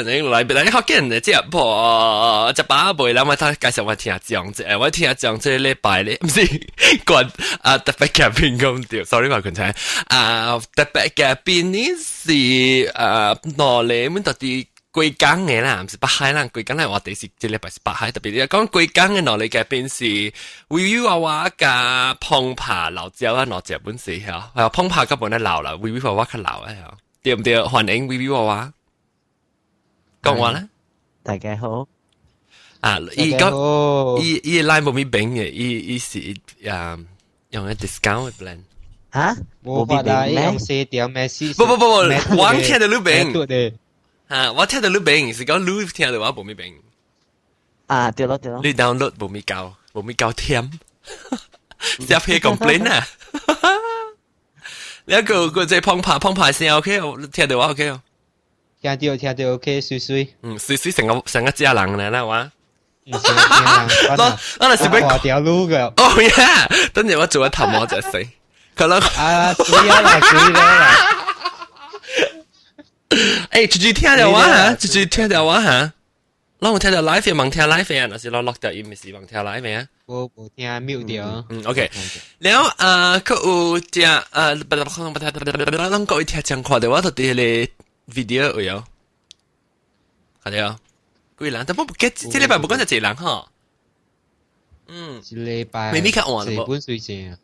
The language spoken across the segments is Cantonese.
可能來別人學見嘅只破只把背啦，我睇介紹我聽講啫，我聽講這禮拜咧，唔是關特別嘉賓咁調 ，sorry 話佢聽特別嘉賓呢是羅你們到底貴港嘅啦，唔是北海啦，貴港咧我哋是這禮拜是北海，特別你講貴港嘅羅你嘉賓是微微娃娃加碰爬老椒啊，羅椒本事嚇，係碰爬根本咧老啦，微微娃娃較老啊嚇。對唔對？歡迎 VV 娃娃，講話啦。大家好。伊講伊 line 冇咩病嘅，伊是用個 discount 嘅 plan。嚇？冇法啦，用四條咩事？不，我聽到你病。我聽到你病，是講你聽到我冇咩病。對咯。你 download 冇咩夠甜，只係 complain 啊。你一個即係碰牌先 OK， 聽到話 OK 哦。聽到 OK， 水。水成個家人嚟啦，話。我係是俾條路嘅。哦呀，等陣我做一頭我就死。可能水啦。誒，直聽到話嚇，直聽到話嚇。我聽到 live 盲聽 live 啊，那是落掉音咪是盲聽 live 啊。冇聽 mute 掉。OK。แล้ว佢有只ต้องก็อีก聽看到我到底係 video 有，係啊，幾人？但不這禮拜唔講就幾人哈。一禮拜。未必較晚喎。本水正。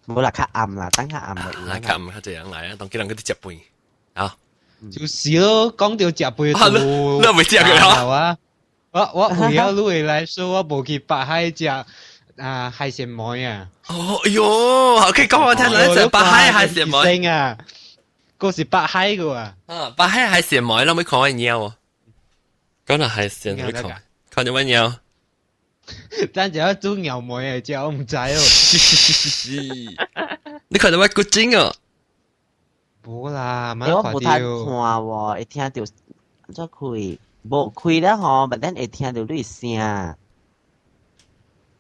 冇啦，較暗啦，等較暗啦。較暗較這樣嚟啊，當幾人嗰啲接背啊。就是咯，講到食背肚，你未食嘅啊？我為咗錄嚟說，我冇去北海食海鮮糜啊！哦，哎呦，OK，講我聽到食北海海鮮糜啊，嗰是北海嘅啊！北海海鮮糜，你冇講我鳥啊？講到海鮮，你講到乜鳥？但係我做牛糜嘅，就我唔知哦。你看到我骨精啊？冇啦，我冇睇看喎，會聽到再開，冇開啦嗬，但係會聽到你聲。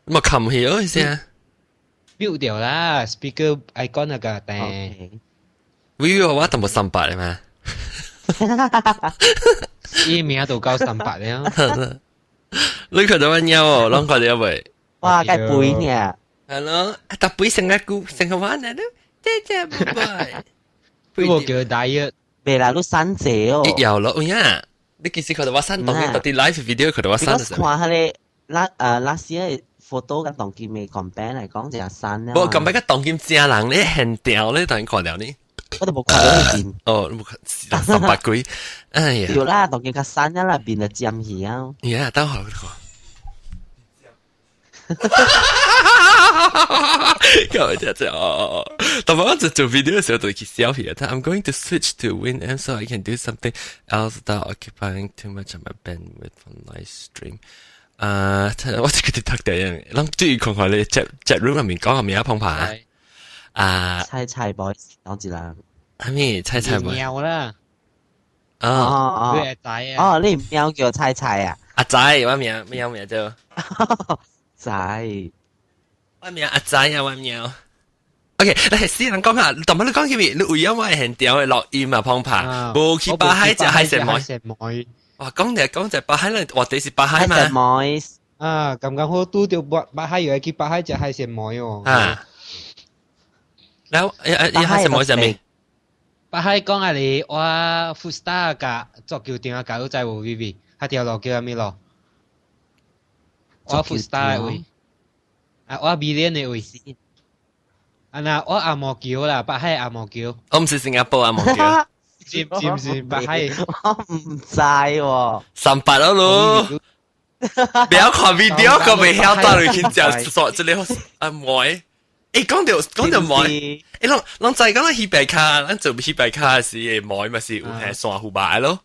咪冚起咗聲。mute 掉啦 ，speaker icon 那個但。微微我都冇300嘅嘛。伊名都夠300了。你看到我鳥哦，啷看到未？哇，該背呢。係咯，但背成個玩啊都，真係唔係。我叫 diet， 未啦，都刪者哦。有咯，呀！你幾時看到我刪當嘅？到啲 live video 看到我刪嘅時候。看下你last year photo 嘅當劍未 compare 嚟講就係刪啦。我 compare 嘅當劍正人咧現掉咧，當然看到呢。我都冇看到佢變。哦，冇看300幾，哎呀！有啦，當劍佢刪咗啦，變咗尖氣啊。呀，等下。搞一下這哦，但我在做 video 的時候都去笑皮啊。I'm going to switch to Winamp so I can do something else without occupying too much of my bandwidth on live stream。我這個啲特點，諗注意看看你 chat room 入面講係咪有碰牌啊？猜 boy 講住啦。係咪猜 boy？喵啦。佢仔啊。哦，你唔喵叫猜啊？阿仔，我喵就。仔。我名阿仔啊，我名。OK， 你係私人講下，同埋你講叫咩？你為咗我係現調嘅錄音啊，碰拍，冇去北海食海鮮糜。哇，講就北海咧，我哋是北海嘛。海鮮糜啊，咁好拄到北海又去北海食海鮮糜哦。啊，แล้ว海鮮糜係咩？北海講係你我 food star 嘅作叫電話搞到仔喎 Vivi， 係條路叫咩路？我 food star 位。我 billion 嘅位，嗱我阿毛橋啦，北海阿毛橋，我唔是新加坡阿毛橋，是北海，我唔知喎，300咯，不要看 video，個未曉得你先食所之類阿妹，講到妹，啷就係講起白卡，咱做起白卡是妹咪是山湖白咯，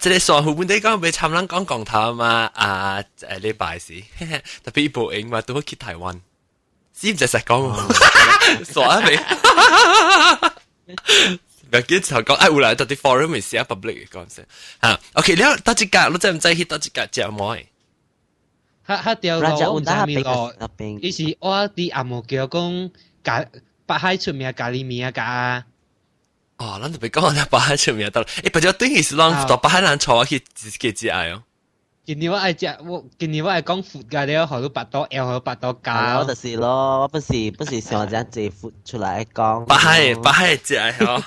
即係上湖本地講俾參人講講頭嘛，禮拜是，特別報應嘛，都去台灣，知唔知實講？傻未？唔記得就講，有啦，到啲 forum 咪寫 public 講先，OK，你多隻格，你真唔知去多隻格隻妹？條路唔知咩路，於是我啲阿毛叫講北海出名咖喱麵啊，哦，咱就别讲那巴海出名得啦。不过等于是咱到巴海人坐去自己食哦。今年我愛食，今年我愛講闊㗎了，學到八刀 L 和八刀係咯，加。就是咯，我不是想只借闊出來講。巴海食哦。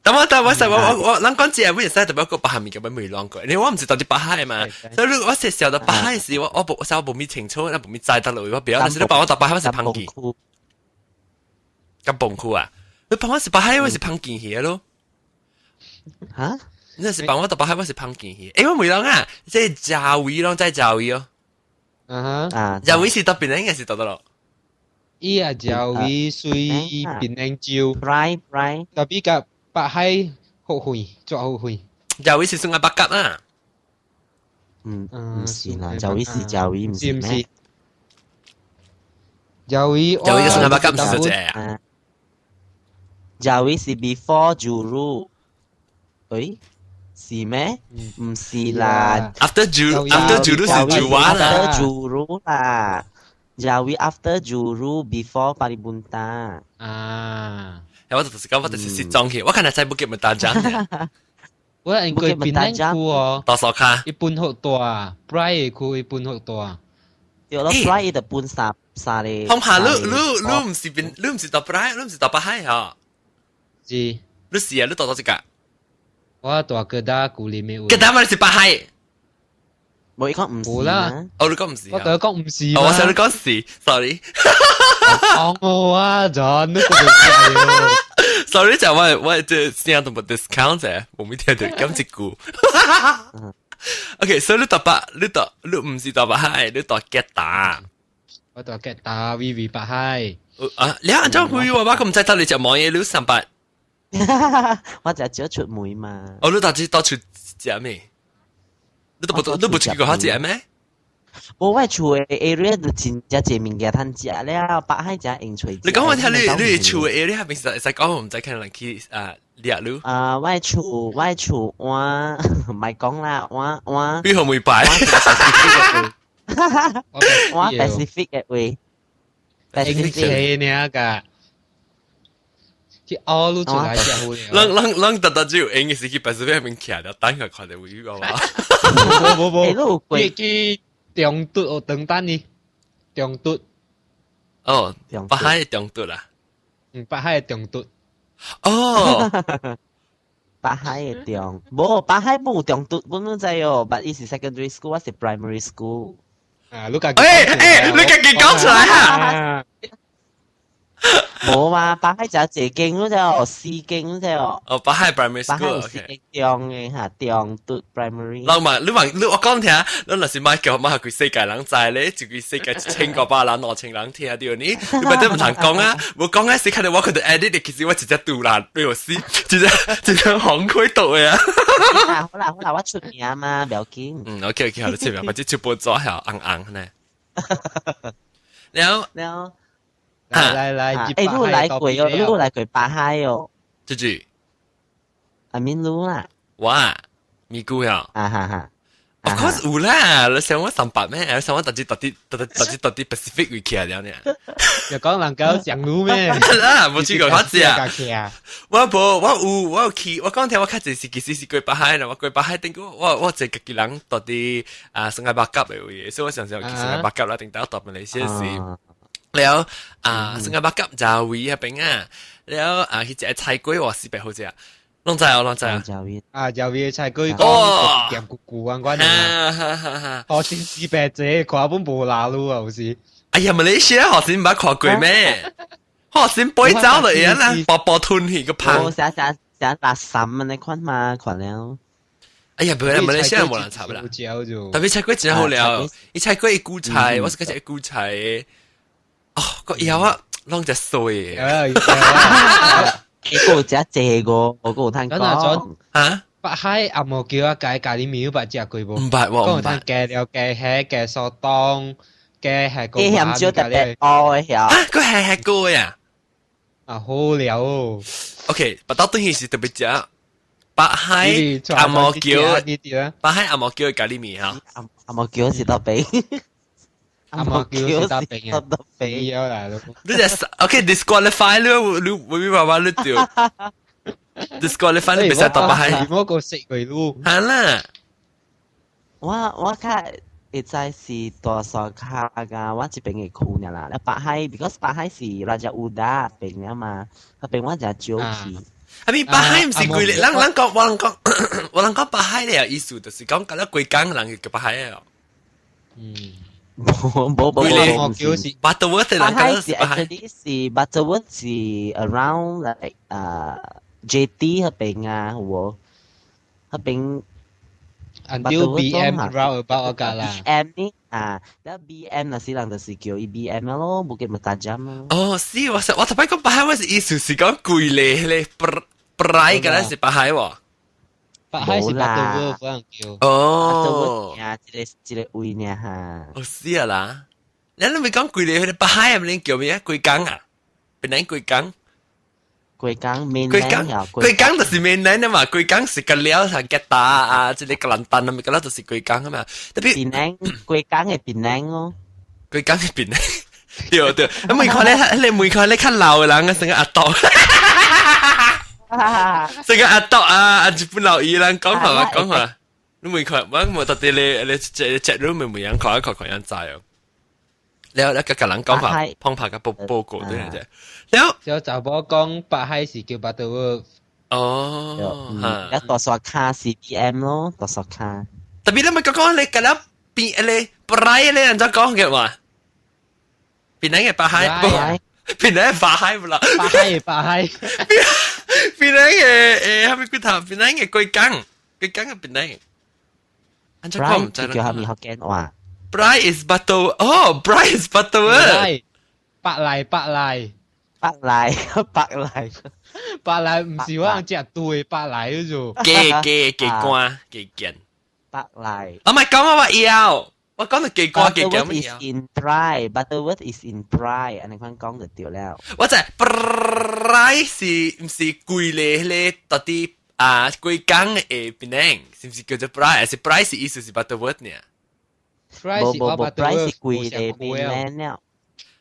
但我實我咱講食，我也使特別個巴海面咁樣未啷過，因為我唔知到底巴海嘛，所以我食時候到巴海時，我冇咪清楚，我冇咪知得落，我比較，但是你幫我到巴海我是烹記，咁崩酷啊！你幫我是巴海我是烹記嘢咯。嚇？你是幫我到巴海我是烹記嘢，我未啷啊，即係炸魚咯，真係炸魚哦。啊，炸魚是特別應該是得咯。伊啊就伊水變靚椒， fry，特別個白海好會，做好會。炸魚是送阿八吉啊。唔是啦，就係就係唔是咩？就伊嘅送阿八吉唔是隻啊。就係是 before Juru， 誒是咩？唔是啦 ，after Juru 是 Juwan 啦 ，after Juru 啦。Jawi after Juru before Paribunta。啊！我就是講，我就是是裝起，我看下再不給們大獎嘅。我應該變靚褲哦，多少卡？一般好大 ，bright 褲一般好大。對咯 ，bright 的半沙咧。通下你唔是變，你唔是到 bright，你唔是到巴海啊？是。你是啊？你多少隻㗎？我大哥大鼓裡面。佢打埋是巴海。冇講唔是啦，哦，你講唔是，我講唔是，我想你講是 ，sorry。講我啊，John，你個係 sorry 就我即係同冇 discount 啫，冇咩聽到咁一句。OK，所以你唔是大巴海，你大吉打。我大吉打 VV 巴海。啊，你按照佢話我咁唔使得你就冇嘢，你上班。我就只出門嘛。哦，你到底到處食咩？你冇出過好食咩？我厝嘅 area 就真正濟物件通食了，北海真應隨。你講我聽你厝嘅 area 平時使講，我唔使可能去獵路。我厝我唔係講啦，我。邊個每擺？我 Pacific 嘅位。Pacific 呢個。去凹路出來就好了。咱特就有應嘅是去Pacific邊徛了，等佢看到會個嘛。冇，去中途有等等呢，中途。哦，北海中途啦。北海中途。哦。北海嘅中，冇北海冇中途，我唔知哦。But it is secondary school，我是 primary school。啊，你家你自己講出來嚇。冇嘛，北海就有謝經嗰隻，四經嗰隻哦。哦，北海 primary 北海 school，四經中嘅嚇，中讀 primary。你我講聽，你若是買叫買佢世界人知咧，就佢世界1500人、2000人聽到呢，你咪得唔通講啊？冇講啊，時看到我佢哋 edit，其實我直接杜爛，俾我死，直接行開到嘅啊！好啦，我出名嘛，唔要緊。OK，好啦，出名，或者出半咗係硬呢。แล้ว你รู้嚟過北海哦？就是阿明รู้啦。哇，咪估呀？Of course 有啦，你想我300咩？你想我特啲 Pacific 會企了呢？又講能夠上路咩？啦，冇試過好似啊！我有去，我講聽我開始是其實是過北海啦，我過北海定我自己人到啲聖亞伯甲嚟嘅，所以我常常去聖亞伯甲啦，定到到馬來西亞時。แล้วซึ่งอาบักกับจาวี係邊啊？แล้ว佢隻菜龜話是別好食啊！攏知就วี菜龜講鹹咕咕啊關啊！學先是別者，看本無拿路啊，好似。哎呀，馬來西亞學先唔捌看過咩？學先背走嚟啊啦，薄吞去個胖。成垃圾你看嘛，看了。哎呀，不過馬來西亞冇人插啦。特別菜龜真好料，伊菜龜一菇菜，我是嗰隻一菇菜。哦，個腰啊，攏只碎嘅。個只借個，我個聽講。嚇？北海阿毛叫啊，介咖喱麵不食過無？唔捌喎，唔捌。介料介蝦介蘇當介係個。鹹椒特別多嘅呀。佢係個呀。啊，好料。OK，不到等於是特別食。北海阿毛叫，北海阿毛叫咖喱麵嚇。阿毛叫是特別。阿毛叫是特別嘅，特別啦。你就 OK disqualify 你會話你掉。disqualify 你比賽到白係我個食佢咯。係啦，我睇會知是大沙卡噶，我這邊嘅區呢啦。白海 because 白海是 Raja Uda 邊啊嘛，嗰邊我就少去。I mean 白海唔是貴咧，人講我人講白海咧意思就是講咁樣貴港人叫白海啊。冇，我叫是 Butterworth 人講是 actually 是 Butterworth 是 around like JT 嗰邊啊，喎，嗰邊。until BM round about 個啦。BM 呢แล้ว BM 那時人就是叫伊 BM 咯，Bukit Mertajam 咯。哦，是我頭先講白海，我是意思是講貴咧咧，price 嘅咧是白海喎。白海是 Butterworth 嗰樣叫。哦。啊，一個位呢嚇。哦，是啊啦。你咪講貴咧，白海係咪叫咩啊？貴港啊？邊撚貴港？貴港 mainland 啊，貴港就是 mainland 啊嘛，貴港是個料係吉打啊，即係個蘭丹啊，咪個啦就是貴港啊嘛。特別貴港係檳城咯，貴港係檳城，對對。咁每個你每個你看老嘅人，成個阿斗，成個阿斗啊，日本老姨人講下，你每個我特別你隻รู咪每樣看一看樣仔哦。แล้ว個人講法，碰拍個報告對唔對？有查某講白海是叫 Butterworth。哦，แล้วตัวสอคา CPM 咯，ตัวสอคา。特別你咪講你嗰粒邊你白海你人就講嘅話，邊撚嘅白海，邊撚嘅白海唔啦？白海，邊撚嘅係咪佢頭？邊撚嘅貴港嘅邊撚？安怎講唔知啦？叫佢咪學緊話。Bright is butter. Oh, bright is butter. 白賴唔是我只對白賴嗰種。幾關幾件。白賴。我咪講我要，我講到幾關幾件乜嘢 is in dry, Butterworth is in dry， อันนี้佢講就對了。我就 bright 是唔是貴咧？到底貴港嘅邊樣？是唔是叫做 bright？還是 bright 是意思是 Butterworth 呢？冇 ，Bryce 是貴嘅 mainland 了。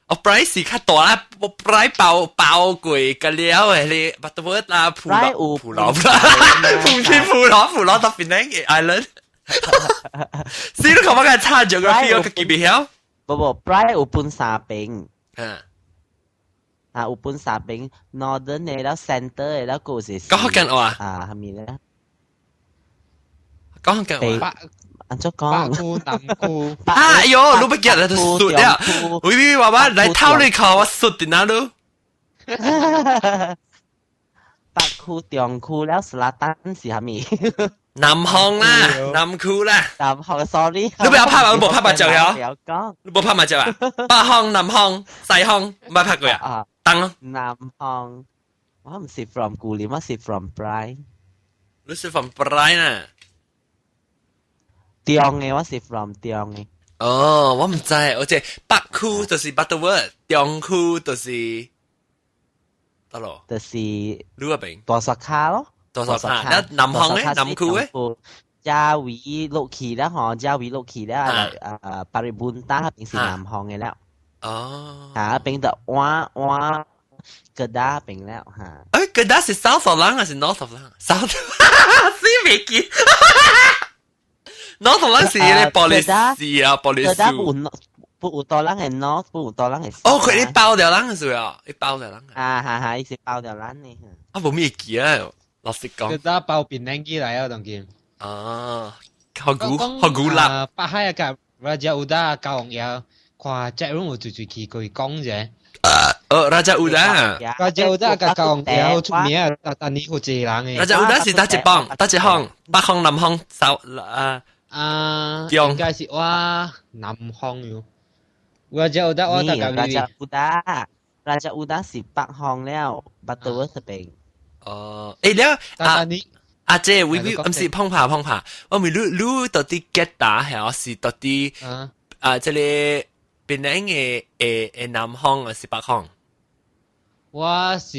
哦 ，Bryce 是較大啦，Bryce 爆貴個料誒，你 Butterworth 啦，普羅到邊嘅 island。是你講乜嘅差 geography 我記唔曉？冇 ，Bryce 有分三邊。有分三邊 ，Northern 嘅แล้ว Center 嘅แล้วก็是。講緊我啊？係咪咧？講緊我。安怎講？北區、南區。哎呦，你不記得都熟了。喂，娃娃來偷你考我熟點啊都。北區、中區แล้วสลัดตัน是係咪？南項啦，南區啦。南項 sorry。你不要拍我冇拍麻將呀？有講。你冇拍麻將啊？北項、南項、西項，唔係拍過呀？當咯。南項，我唔是 from 古林，我是 from Bright。你是 from Bright 啊？中嘅我是 from 中嘅。哦，我唔知，我即係北區就是 Butterworth， 中區就是得咯。就是你嗰邊大沙卡咯，大沙卡。แล้ว南項咧，南區咧，嘉義落去แล้ว嗬，嘉義落去แล้วปริบูรณ์ใต้เป็นสี南項嘅แล้ว哦，เป็นแต่ว่ากระดาเป็นแล้ว誒，กระดา是 south of 蘭還是 north of 蘭 ？south， 死未記。North 嗰時你玻璃絲啊，玻璃絲。不有多人係 North， 不有多人係。哦，佢你包掉人係啊？你包掉人啊？係，是包掉人呢。啊，冇咩記啊，老實講。佢打包檳城機嚟啊，當見。啊，學古啦。北海嘅Raja Uda 教紅嘢，跨隻龍我最去佢講啫。Raja Uda。Raja Uda 嘅教紅嘢好出名啊，但係好濟人嘅。Raja Uda 是打一幫，打一項，北項、南項、應該是我南項喲。Raja Uda 我大概Raja Uda 是北項了 ，Butterworth 邊。哦，แล้วอาเจวิ唔是碰爬，我咪รู้到啲 get 打係我是到啲即係邊樣嘅南項還是北項？我是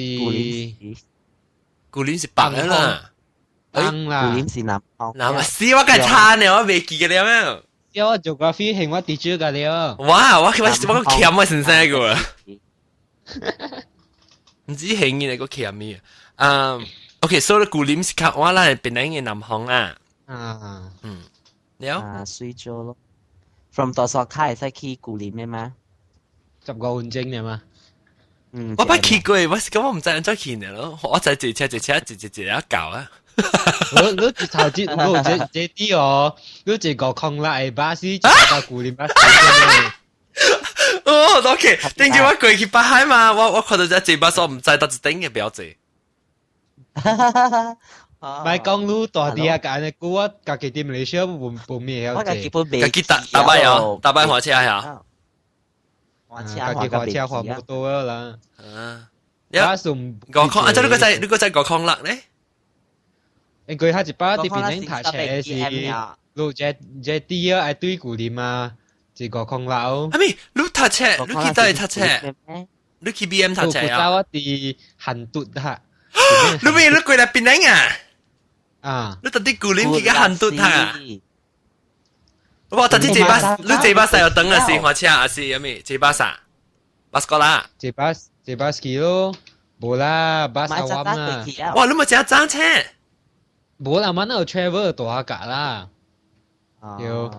古林是北啦。當啦，古林是南項。南是我梗係差呢，我未記嘅了咩？因為 geography 係我 teacher 嘅了。哇！我欠我先生嘅喎，唔知興嘅個欠咩啊？ OK，所以古林是靠我啦，เป็นนั่งใน南方啊。แล้ว水咗咯 from ตัวสอค่ายใส่ขี้กูลิมได้มั้ย15分鐘嘛。我捌去過，我是咁我唔知安怎去呢咯，我就坐車一搞啊。你頭先我這啲哦，你一個空啦嘅巴士就到古林巴士。哦 ，OK， 頂住我過去北海嘛，我看到只巴士我唔知得一頂嘅表姐。咪講你大啲啊，揀嘅估我家己啲馬來西亞本咩我家己本家己大擺哦，大擺火車呀。家己火車火冇多啦。我講啊，即係你個仔個康樂咧？應該係一把啲邊讀車是，路這啲啊，對古林啊，一個康樂。係咪？你讀車，你去到讀車，你去 BM 讀車啊？我哋韓督嚇。你咪你過嚟邊領啊？啊！你到底古林去個韓督嚇？我到底這把你這把曬有等啊？是火車還是有咩？這把啥？巴斯哥啦？這把 ski 咯，冇啦，巴斯阿灣啦。哇！你咪淨係揸車？冇啦，man 有 travel 大架啦。有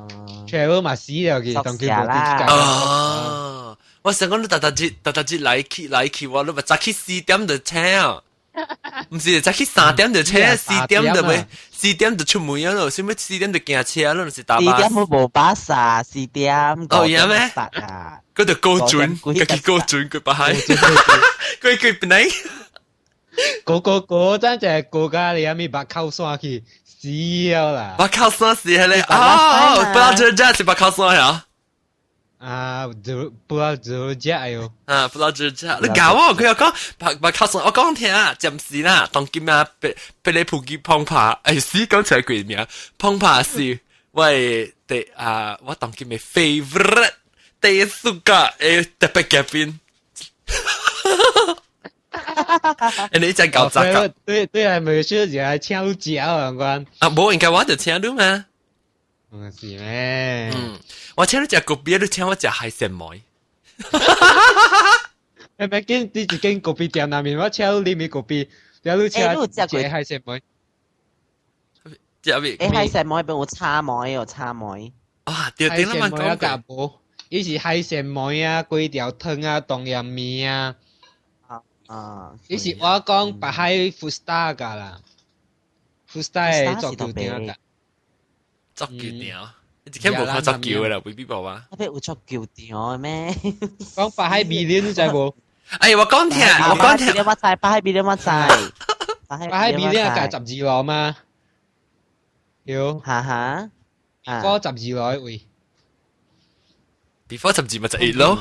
travel 嘛死了嘅，當佢冇啲架。哦，我想講你特日來去，我你咪早起4點就車啊！唔是早起3點就車，4點就咪4點就出門啊咯，使乜4點就行車咯，是大巴。4點冇巴士啊，4點。哦，有咩？嗰度高準，高準佢把係，佢邊嚟？嗰陣就係國家你有咩白口山去死了啦！白口山是係咧，哦，不知道這是白口山呀？啊，不知道這哎呦！啊，不知道這，你搞我，佢又講白口山，我講聽啊，暫時啦，當今啊，俾你普及碰爬，誒，死講出來鬼名，碰爬是喂的啊，我當今嘅 favorite。第一暑假誒特別嘉賓，你真搞雜噶？對，係咪說就係請你食啊？關啊，冇應該我就請你嘛。是咩？我請你食個別，你請我食海鮮糜。係咪見你一間個別店內面，我請你咪個別，然後你請海鮮糜。海鮮糜俾我叉糜，叉糜。啊，對對，你咪講。伊是海鮮糜啊、粿條湯啊、冬陰麵啊。伊是我講北海 food star 噶啦 ，food star 係作橋店噶。作橋店啊？你之前冇講作橋嘅啦，未必冇啊。我邊有作橋店咩？講北海米鏈你知冇？哎，我講聽，我知，北海米鏈我知。北海米鏈係12樓嘛？有。哈。嗰12樓喂。before 12咪就8咯。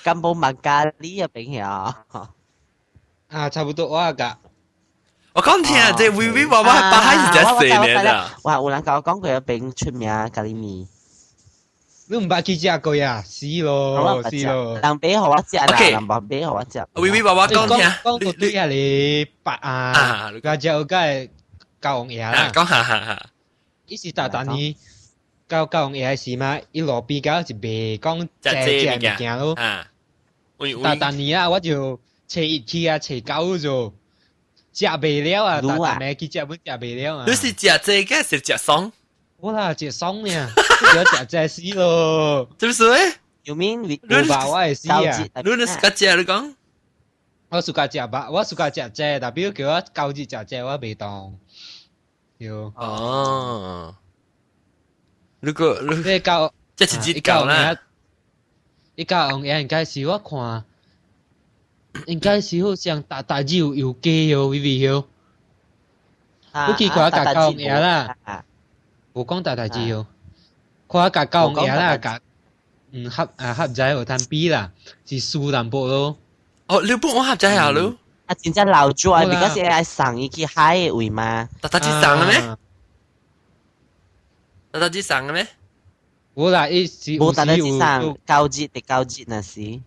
咁冇麥咖喱入邊呀？啊，差不多我噶。我講聽啊，即係微微娃娃北海是只四年啦。哇，有人教我講佢入邊出名咖喱麵。你唔捌去食過呀？死咯，死咯。人俾我食啦，人俾我食。微微娃娃講聽，講到對下你白啊，家姐有個教王爺啦。講下。伊是大單呢，教王爺是嘛？伊路邊搞一賣講隻物件咯。大單呢啊，我就初一去啊，初9就食袂了啊，大妹去食要食袂了啊。你是食這個是食鬆？我啦食鬆呢，要食這死咯。是不是？You mean 你話我係死啊？你是個食你講？我暑假食吧，我暑假食這，但比如叫我9日食這，我袂當。有哦，如果你教即係節教啦，你教紅嘢應該是我看，應該是好像大隻有雞哦，會唔會？你去看教紅嘢啦，我講大隻哦，看教紅嘢啦，教合仔有攤比啦，是輸淡薄咯。哦，你幫我合仔下咯。啊，真正老咗啊，because 係上一去海嘅位嘛。大隻上嘅咩？大隻上嘅咩？冇啦，伊是冇大隻上9日那時。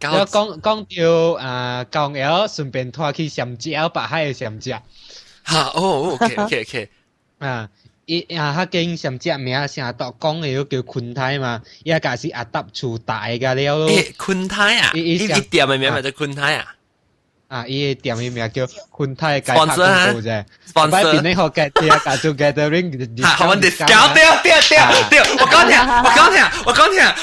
我講到江 L 順便拖去上蕉，北海嘅上蕉。嚇哦 ，OK 啊，他經上只名成度講嘅叫坤泰嘛，伊個是阿搭厝大嘅了咯。坤泰啊，伊店嘅名咪叫坤泰啊。啊，伊個店嘅名叫坤泰街拍廣告啫。sponsor。邊啲學嘅啲啊，做 gathering。好，我 discount 對，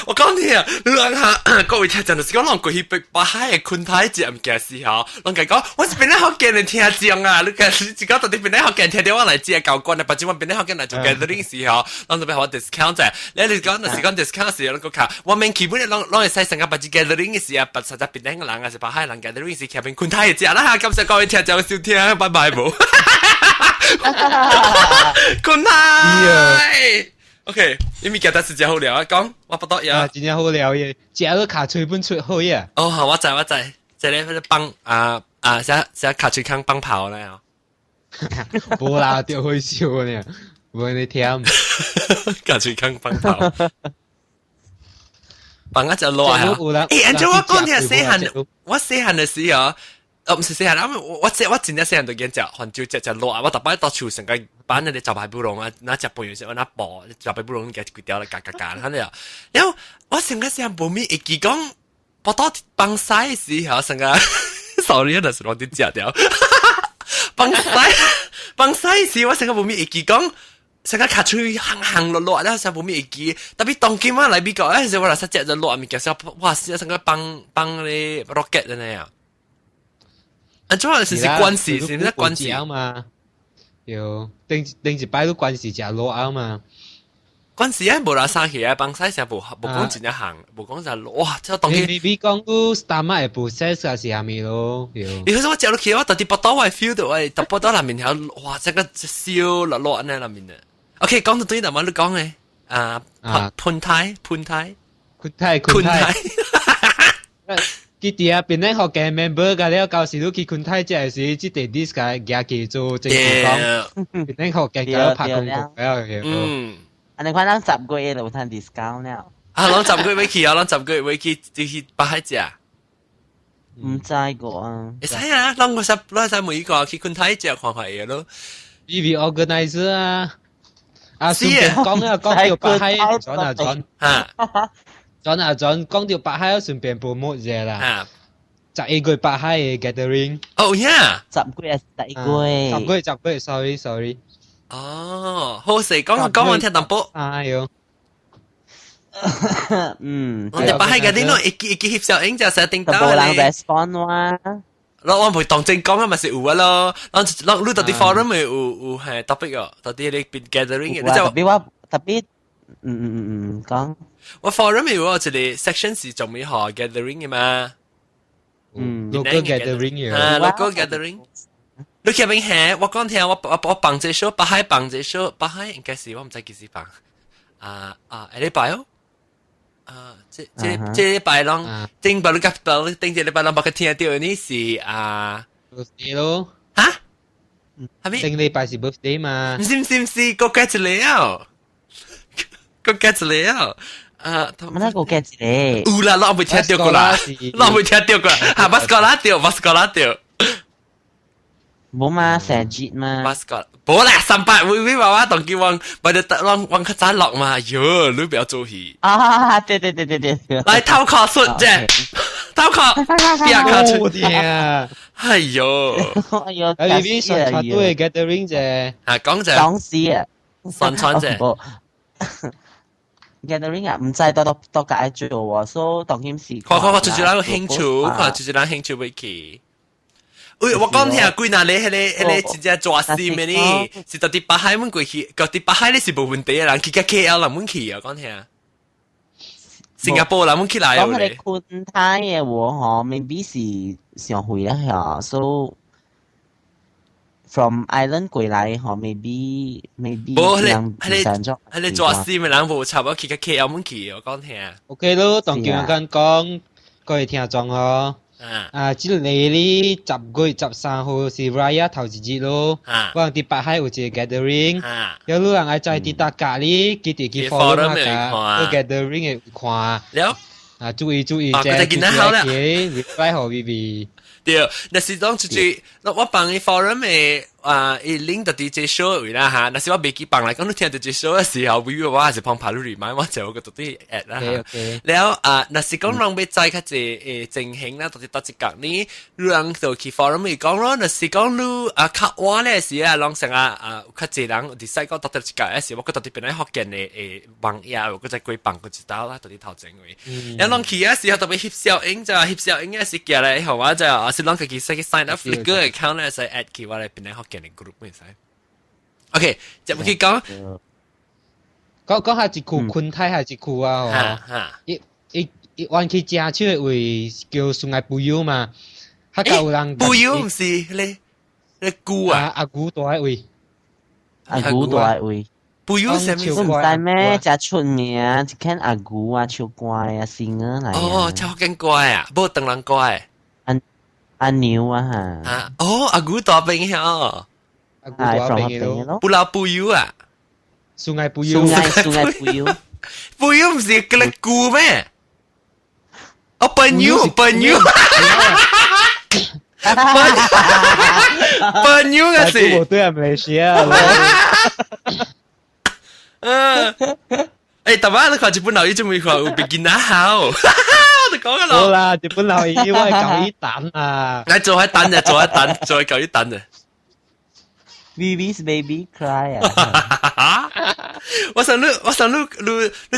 我講聽，你諗下，各位聽眾就是講，攞過去北海嘅坤泰節唔嘅時候，攞佢講，我是邊啲學嘅人聽講啊，你講自己到底邊啲學嘅聽到我嚟接教官啊，或者我邊啲學嘅嚟做 gathering 時候，攞就俾我 discount 啫。你講就是講 discount 時候，攞個卡，我明基本攞嚟使成個或者 gathering 嘅時候，實在邊啲人啊是北海人 gathering 時，其實坤泰嘅節啦，感謝各位聽眾收聽，拜拜冇。坤泰 ，OK， 你咪記得時間好聊啊，講我不多嘢。真正好聊嘅，食個卡吹本出好嘢。哦，好，我知，即係你幫寫卡吹坑幫跑咧啊。冇啦，掉開笑嘅，冇你聽。卡吹坑幫跑，幫一隻攞啊！誒，按照我講聽細漢嘅時候。唔是細漢，我真係細漢就見隻韓照隻落啊！我特別到處成個班嗰啲就排布龍啊，拿隻半月時我拿薄就排布龍嘅佢掉啦，格，睇到。然後我成個細漢冇咩會記講，不到幫曬時候成個 sorry 那是攞啲隻掉，幫曬時我成個冇咩會記講，成個卡吹行落，然後成冇咩會記，特別當今晚嚟美國嗰陣時，我嚟實隻就落面嘅時候，哇！成個幫你 rocket 那樣。啊，主要是關係，是咩關係嘛？有，頂一擺都關係就落啊嘛。關係啊，無啦生起啊，幫曬成無講真一行，無講就哇！即係當佢你講都 stomach 嘅 process 係係咪咯？你嗰時我食落去，我特啲不到我 feel 到誒，特不到裡面有哇，即個燒落呢裡面啊。OK， 講到對啦，我都講嘅盤泰。佢哋啊，邊啲學嘅 member 㗎了，舊時都去坤泰即係時，即係 dis 嘅廿幾做政府講，邊啲學嘅搞拍廣告嘅。อันนี้ความตั้งจับกูเองหรือทัน discount แล้วลองจับกูไว้ขี่ลองจับกูไว้ขี่ที่北海จ้ะ唔知個啊ใช่啊ลอง個10每一個去坤泰จ้ะ看看嘢咯 BB organizer 啊順便講到北海轉講到北海順便 promote 啫啦11個北海嘅 gathering 哦呀10個sorry 哦好勢講完聽淡薄哎呦我哋北海 gathering 一翕小影就成叮當冇人 respond 哇我唔當正講啊咪是有啊咯你到啲 forum 咪有係 topic 啊到啲你變 gathering 嘅特別講我 forum 咪有一個 section 是做咩學 gathering 嘅嘛local gathering local gathering 你入面係我講聽我幫這 show 北海幫這 show 北海應該是我唔知幾時幫禮拜哦這禮拜咯頂拜你夾到頂這禮拜咯冇聽到呢是birthday 咯嚇係咪頂禮拜是 birthday 嘛唔是個 get 了個 get 了乜咧個 get 咧有啦我未聽到過啦我未聽到過啦巴斯哥拉掉冇嘛成節嘛巴斯哥冇啦300會話當叫我咪就讓佢仔落嘛喲你不要做戲對來偷考出啫偷考邊個出啲哎呦BB 上傳都係 gathering 啫講事啊上傳啫gathering 啊，唔知多解做喎，所以當今時。我最緊興趣，最緊興趣會去。喂，我講聽貴那你迄真正抓線嘅呢，是到啲北海門過去，到啲北海你是冇問題嘅人，去個 KL 人門去啊，講聽。新加坡人門去來。講佢哋坤泰嘅喎，嗬，maybe 是上回啦，嚇，so from island 過來，嗬 ，maybe 係抓線嘅人冇差唔多去個 KL 門去，我講聽。OK 咯，當叫人講，各位聽眾嗬。即係你10月13號是 Raya 頭一日咯，我哋北海有一個 gathering，有啲人愛在啲搭隔離，佢哋去 forum 個 gathering 嘅看，注意啫，reply 好 BB。對，那是當出去，我幫你 forum 嘅。伊拎到 DJ show 位啦嚇，那時我未記幫嚟講，你聽 DJ show 嘅時候，會我係是幫拍錄 remind 我就個到啲 at 啦嚇。แล้ว那時講人要知較濟情形啦，到底一格呢，人就去 forum 咪講咯，那時講你較晚咧時啊，人成較濟人啲細個到底一格嘅時，我覺得啲邊啲學見嘅幫呀，我再歸幫個知道啦，到啲頭前位。然後人去嘅時候特別翕小影就翕小影嘅時嘅咧，後我就是人佢使 sign up Flickr account 咧，使 add 佢我哋邊啲學見嘅 group 咪使。OK， 就唔去講。講下一區坤泰下一區啊，伊灣去食手嘅位叫松愛布油嘛，嚇夠有人布油唔是咧菇啊，阿姑大嘅位，阿姑大嘅位，布油係咩？唔知咩？真出名，一間阿姑啊，超乖啊，先啊嚟。哦，超緊乖啊，冇當人乖。阿牛啊嚇。阿姑大邊嚇。阿姑大邊嘅咯。布拉布油啊。松愛布油。松愛布油。布油唔是個菇咩？笨油。笨油嘅是。我對啊，馬來西亞咯。大媽你看日本佬已經未看有比基那好。我就講咗咯。好啦，日本佬已經係搞一蛋啊。你做一蛋就做一蛋，做搞一蛋啊。Vivi's baby cry 啊！我想你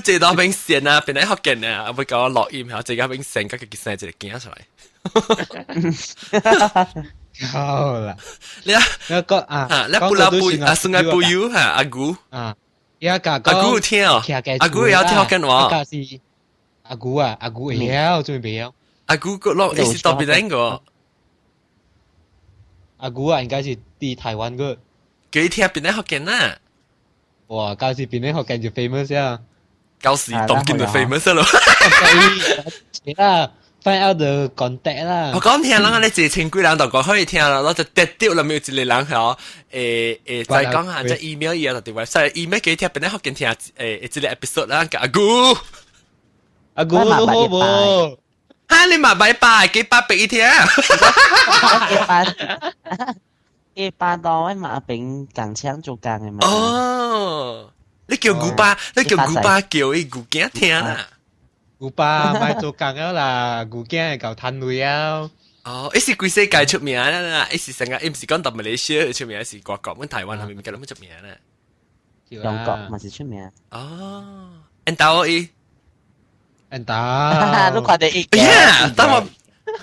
這到邊線啊，邊嚟學見啊，我會教我錄音，然後這個邊線，跟佢生一個驚出來。好啦，你啊，你個啊，你布拉布啊，送個布油嚇，阿姑啊，而家阿姑聽哦，阿姑有聽學緊話，阿姑啊，阿姑會曉，仲未曉，阿姑個錄一時到邊嚟個，阿姑啊，應該是啲台灣個。佢聽邊啲學見啊？哇，舊時邊啲學見就 famous 啊！舊時當見就 famous 咯。係啦 ，find out the contact 啦。我講聽人你自千幾人度講可以聽啦，我就跌掉啦，冇一個人係再講下即 email 嘢就啲 website，email 幾聽邊啲學見聽一個 episode 啦，阿姑，阿姑都好冇。嚇你麻拜拜幾百俾聽。一般多位馬炳港腔做工嘅嘛。哦，你叫古巴叫伊古囝聽啦。古巴咪做工咗啦，古囝係夠攤位啊。哦，伊是規世界出名啦，伊是成個，伊唔是講到馬來西亞出名，是外國，咁台灣係咪唔夠咁出名咧？中國咪是出名。哦，人道伊，人道，都快啲一。呀，等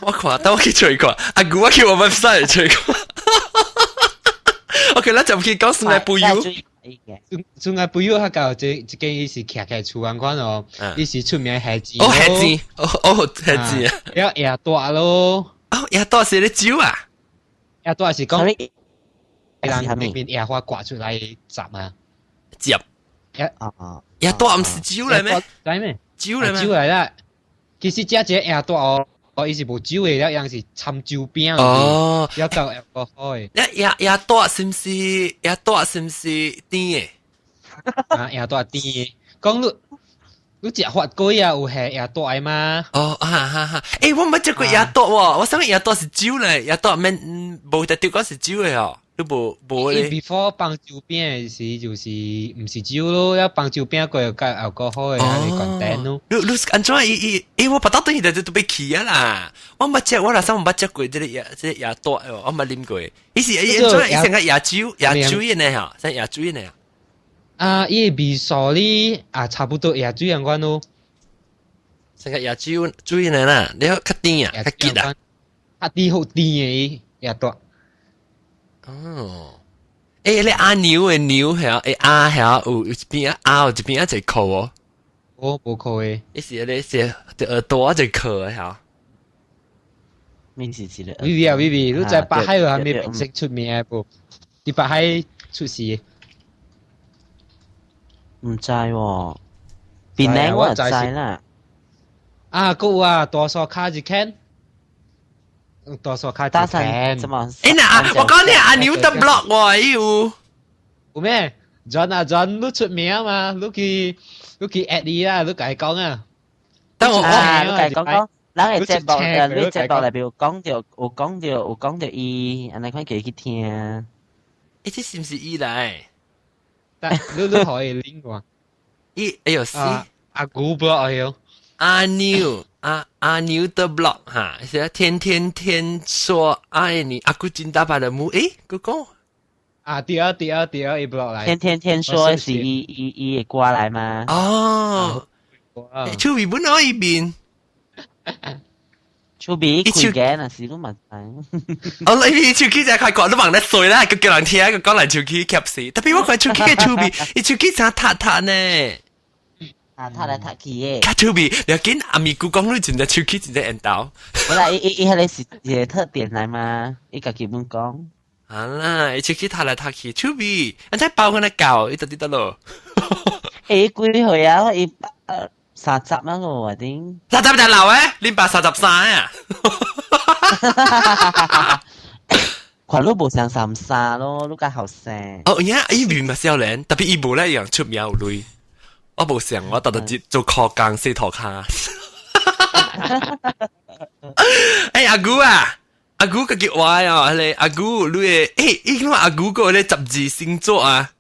我看，等我去追過，阿古我叫我 website 追過。OK， 咱就去講松愛布油。松愛布油佢搞這間伊是徛徛厝咁款哦，伊是出名蝦子。哦，蝦子，哦，蝦子啊。要椰大咯。哦，椰大是咧酒啊？椰大是講，人面椰花刮出來汁啊。汁。椰大唔是酒嚟咩？係咩？酒嚟咩？酒嚟啦。其實只椰大哦。伊是無酒嘅，了樣是摻酒餅。哦，要夠alcohol嘅。椰大是唔是甜嘅？啊，椰大甜嘅。講你食法粿啊，有係椰大嘅嘛？哦，誒，我冇食過椰大喎，我想椰大是酒嚟，椰大免冇得掉嗰是酒嘅哦。你冇咧。before 放酒餅時就是唔是酒咯，要放酒餅過又加alcohol嘅，係講蛋咯。你安怎我不到對佢哋都被氣啊啦！我冇食，我嗱時冇食過這椰大哦，我冇啉過。伊是安怎？伊成個椰酒嘅呢嚇，成椰酒嘅呢。啊，伊味素呢啊，差不多椰酒樣款咯。成個椰酒嘅呢啦，你較甜啊，較結啊。較甜好甜嘅椰大。哦，誒，你阿牛嘅牛係啊，阿係啊，有一邊啊，有一邊一隻扣哦。我冇扣嘅，你是咧是隻耳朵一隻扣係。面是一個。Vivi，你在北海係咪明星出名嘅不？啲北海出事。唔知喎，邊靚我就知啦。啊，個啊，多數卡一間。多數卡大神怎麼？我講你阿牛得 block 喎，有咩 ？John 你出名嘛？你去 at 你啦，你解講啊。等我解講，咱嘅節目你節目內邊有講到伊，安尼款叫去聽。这是不是伊来？但你可以拎喎。哎呦是阿古不哎呦，阿牛的 blog 哈，是天说爱你，阿古金大把的母哥哥第二一 block 来。天说是伊过来吗？哦，出面本來呢邊，出邊開嘅那是都問題。我你手機就係講都忘得碎啦，個叫人聽個講嚟手機 cap 死，特別我講手機嘅出面，你手機成塌塌呢？塌來塌去嘅。卡出面，你見阿咪姑講你真係手機真係引導。我來伊係你是特點來嘛？伊個基本講。啊啦，你手機塌來塌去，出面，人哋包佢嚟搞，你得咯。幾歲啊？伊30蚊個我頂。30就流誒，你把33啊？群都無上33咯，都較後生。哦，呀，伊面咪少年，特別伊無咧樣出名有類。我冇想我特特做課工洗頭卡。阿姑啊，阿姑個叫我啊，你阿姑你伊講阿姑個咧12星座啊，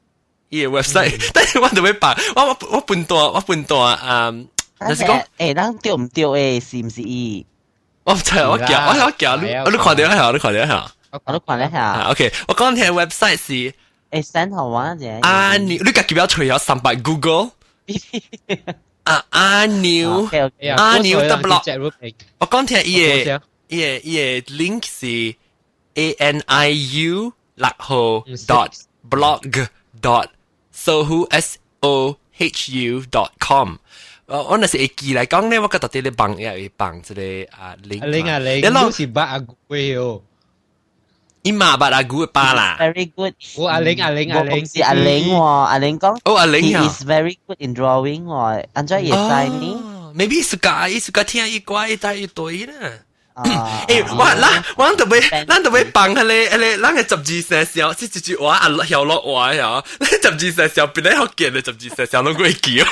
伊個 website，但係我就會辦，我笨蛋就是講咱對唔對是唔是伊？我唔知，我叫你看到一下，我都看一下。OK， 我講條 website 是send 好玩啫。阿牛，你家己要除咗300 Google。阿牛的 blog， 我講聽伊嘅 link 是 aniu 6號.blog.sohu.com。我那是會記嚟講咧，我覺得啲你幫也會幫這個link。你都是把阿古嘅伊嘛把阿古嘅巴啦。Very good。阿玲，是阿玲喎，阿玲講。阿玲啊。He is very good in drawing 喎，安怎會使呢？Maybe 是個聽伊怪伊帶伊對啦。我特別幫佢哋，咱嘅12生肖，即係話啊，曉落話呀，12生肖變嚟好見嘅12生肖攏會叫。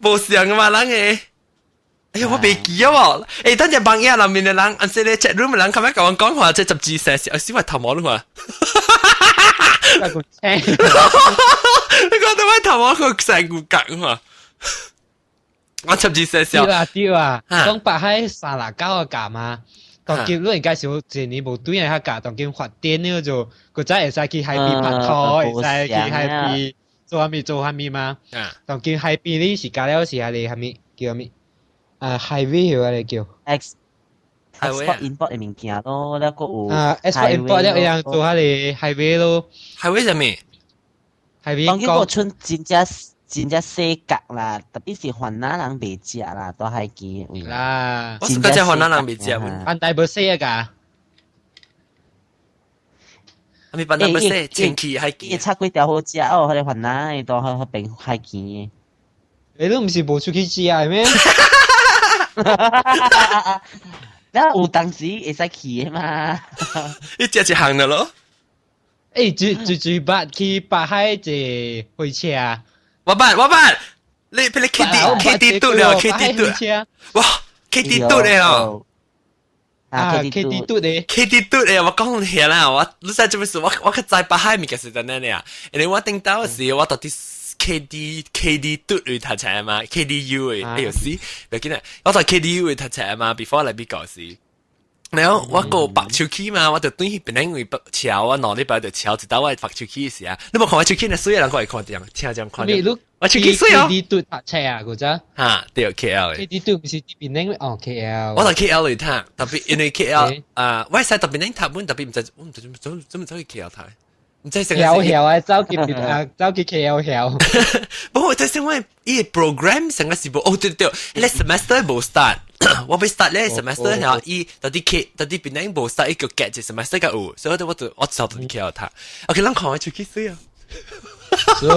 無想嘅嘛，咱嘅。哎呀，我未記啊喎！等陣幫嘢裏面嘅人，按時咧 chat room 嘅人，咁樣講講話，即係12生肖，小話頭毛啦嘛。你講到位頭毛佢成骨格嘛？我12生肖。對啊，講白喺39個價嘛，當叫你介紹一年無對嘅價，當叫發電呢就個仔會使去海邊拍拖，會使去海邊做下咪嘛。當叫海邊呢時間了時係你係咪叫咩？highway 啊，你叫 export import 嘅物件咯，แล้วก็有export import 一樣做下你 highway 咯。highway 係咩 ？highway 當佢個村真正細格啦，特別是雲南人未食啦，都係見啦。我是嗰隻雲南人未食，班大不細噶。係咪班大不細？前期係見。差幾條好食哦，佢哋雲南都喺邊係見。你都唔是冇出去食啊咩？有當時會使去嘅嘛？你食一行嘅咯？最八去北海一火車啊！我辦，你 KD 嘟了 ，KD 嘟，哇 KD 嘟了哦！KD 嘟的 ，KD 嘟的，我講起啦，你知做咩事？我去在北海咪嘅時陣咧啊，因為我聽到時我到底。KD 嘟去讀冊嘛 ，KDU 嘅，哎呦死，唔記得，我在 KDU 去讀冊嘛 ，before 嚟美國時，然後我個白手機嘛，我就對佢本來因為橋啊，腦裏邊就橋，直到我白手機時啊，你冇看我手機嘅水人過嚟看點，聽這樣看點，我手機水哦 ，KD 嘟讀冊啊，嗰陣，對 KL 嘅 ，KD 嘟唔是邊領哦 KL，我在 KL 嚟讀，特別因為 KL 我係特別領讀本，特別唔知做去 KL 讀。唔知成日曉啊，走去 KL 曉。不過，但係我依個 program 成個時報，對，你 semester 冇 start，我俾 start 咧 semester 然後依到啲邊咧冇 start，依個 get 就 semester 嘅有，所以我就同 KL 睇。OK，咱看下出去水啊。水，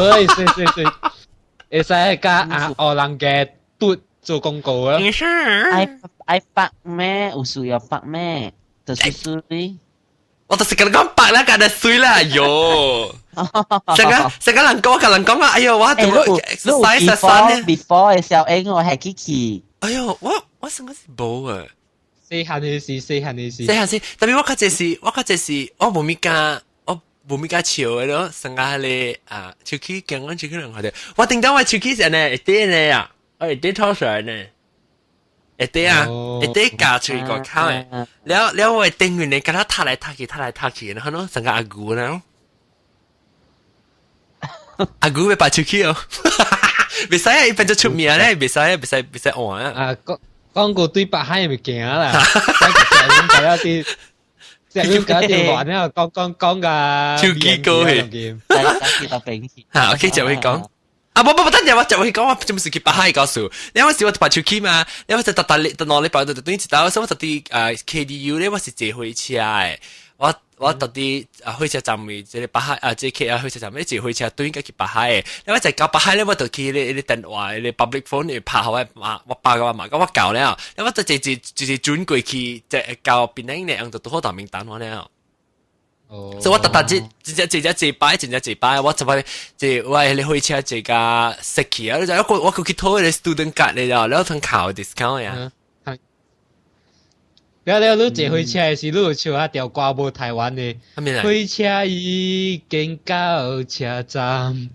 會使加學人嘅嘟做廣告啊。愛白咩？有需要白咩？就是水。我就是跟你講白啦，隔得水啦，喲！成個人講啊，哎呦，我做個 exercise before 嘅時候，我係 Kiki。哎呦，我成個是冇啊。細漢嘅事，細漢嘅事。細漢時，特別我較這是我無咪甲笑嘅咯，成個咧啊，手機講緊手機兩下啲，我頂到我手機先呢，一啲呢呀，我一啲拖出來呢，一啲啊，一啲夾出個口嘅，แล้ว我頂完你跟他踏來踏去，然後呢，成個阿姑呢，阿姑會把手機哦，唔使啊，一般就出名咧，唔使換啊。啊，講過對白閪咪勁啊啦，成日啲。即係要搞啲玩咧，講噶超級高氣，嚇，OK 就會講。啊，不，等陣我就會講，我做乜事佢把閪告訴，因為是我把手機嘛，因為就特攞你把就等於知道，所以我特啲KDU 咧，我是坐火車嘅，我特啲火車站位，即係把閪即係火車站位坐火車對應該佢把閪嘅，因為就搞把閪咧，我就去你電話你 public phone 你拍好我爸個嘛，咁我教咧，因為就直轉過去，即係教邊啲嘢，就都好大名單我咧。所以我特直擺，我就話即喂你開車這架食氣啊！我佢拖你 student card 你就然後通考 discount 呀。了，你坐火車的時，你有唱啊條歌無台灣的？火車已經到車站。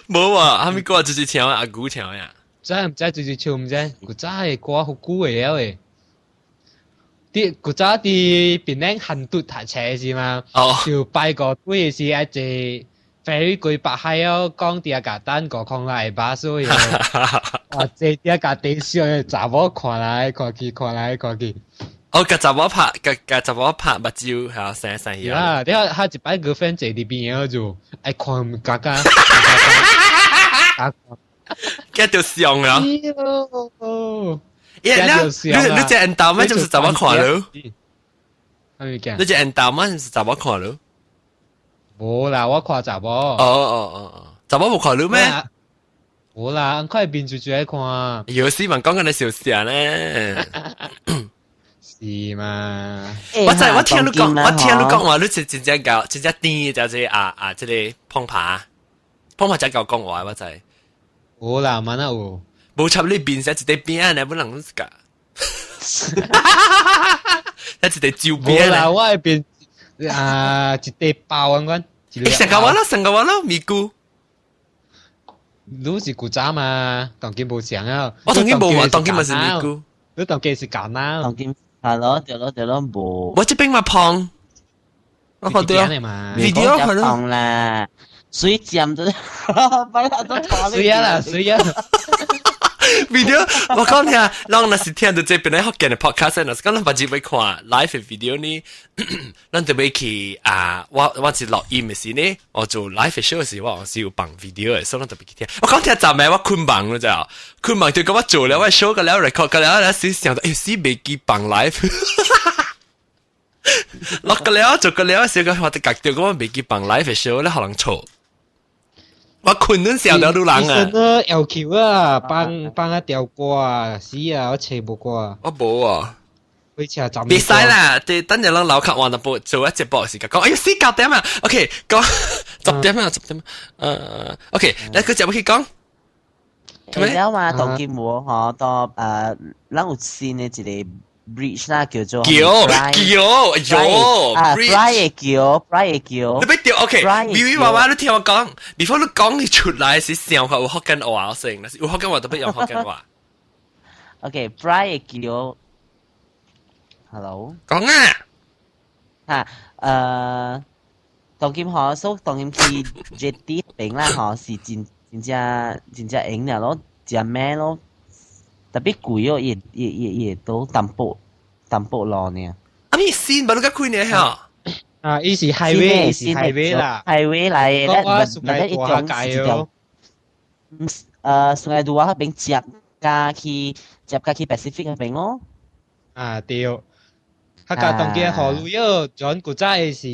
冇啊，後面歌就是唱阿姑唱呀。真唔知就是唱唔知，古早嘅歌好古嘅了誒。啲古早啲邊靚行嘟台車是嘛？就拜個對是一隻飛過白海哦，講啲架單個空來把所有，或者啲架地上嘅雜貨看來看去。哦，個雜貨拍目睭係啊，成嘢。啊，你下一擺個 friend 坐啲邊嘢就愛看格格。跟住上啦。你只人道咩？就是怎麼看咯？你只人道咩？就是怎麼看咯？冇啦，我看雜貨。雜貨冇看咯咩？冇啦，佢係變住喺看。有時問講緊你笑聲咧，是嘛？我聽你講話，你真正教，真正癲就係即係碰爬真教講話，我就係。冇啦，慢啊有。冇插你邊寫一啲邊啊，不能㗎。一啲照邊冇啦，我係邊一啲包咁樣。成個話咯，咪咕。你是古早嘛？當今冇上啊。我當今冇話，當今咪是咪咕。你當今是揀啦。當今係咯，對咯冇。我這邊咪碰。我學到嘛。video 係咯。啦，水尖都，擺下都錯你。水啊。video 我講聽，讓那是聽到這邊咧學緊嘅 podcast，那是講咱把自己看 live 嘅 video 呢，咱就要去我是錄音嘅時呢，我做 live show 嘅時我是有放 video 嘅，所以咱特別去聽。我講聽站咩？我困忙咯咋？困忙就咁我做了，我 show 個了 record 個了，然後想到死未記放 live，錄個了做個了，時個我哋隔掉咁我未記放 live show 咧，可能錯。我困到時候都人啊！要求啊，幫一條歌啊，死啊！我找無歌。我冇啊，會車站。別使啦，等陣咱留級完就做一節播時間講。哎呀，死9點啊 ！OK， 講10點啊，10點。OK， 嚟佢就可以講。係啊嘛，當劍舞嗬，當咱有新嘅一個 bridge 啦，叫做Fry 嘅橋。你俾掉 OK， 娃娃你聽我講 ，before 你講你出來是上課有學緊話，我先，有學緊話就不用學緊話。OK，Fry 嘅橋 ，Hello， 講啊，當劍嗬，所以當劍去 JT 邊啦嗬，是真正型嘅咯，正咩咯。特別貴哦，也都淡薄咯呢。啊，你先把你個開呢嚇？伊是 highway 啦 ，highway 嚟咧，一種sungai dua 嗰邊接加去 Pacific 嗰邊咯。啊對，佢個當嘅河路要轉古早是